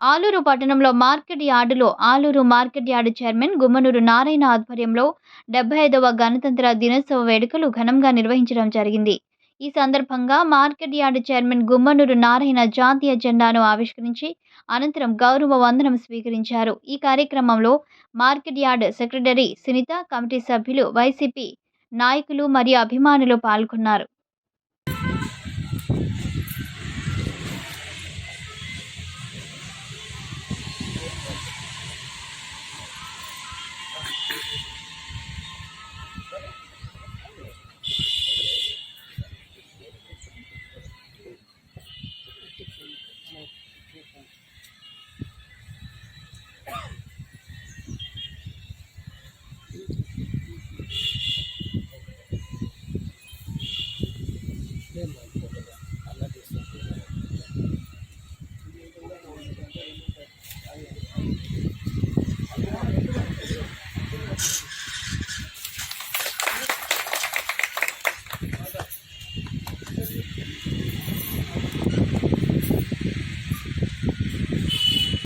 ఆలూరు పట్టణంలో మార్కెట్ యార్డులో Aluru market yard chairman Gummanuru Narayana ఆధ్వర్యంలో 75వ గణతంత్ర దినోత్సవ వేడుకలు ఘనంగా నిర్వహించడం జరిగింది. ఈ సందర్భంగా market yard chairman Gummanuru Narayana జాతీయ జెండాను ఆవిష్కరించి అనంతరం గౌరవ వందనం స్వీకరించారు. ఈ కార్యక్రమంలో market yard secretary Sunitha, committee సభ్యులు, వైసీపీ నాయకులు మరియు అభిమానులు పాల్గొన్నారు.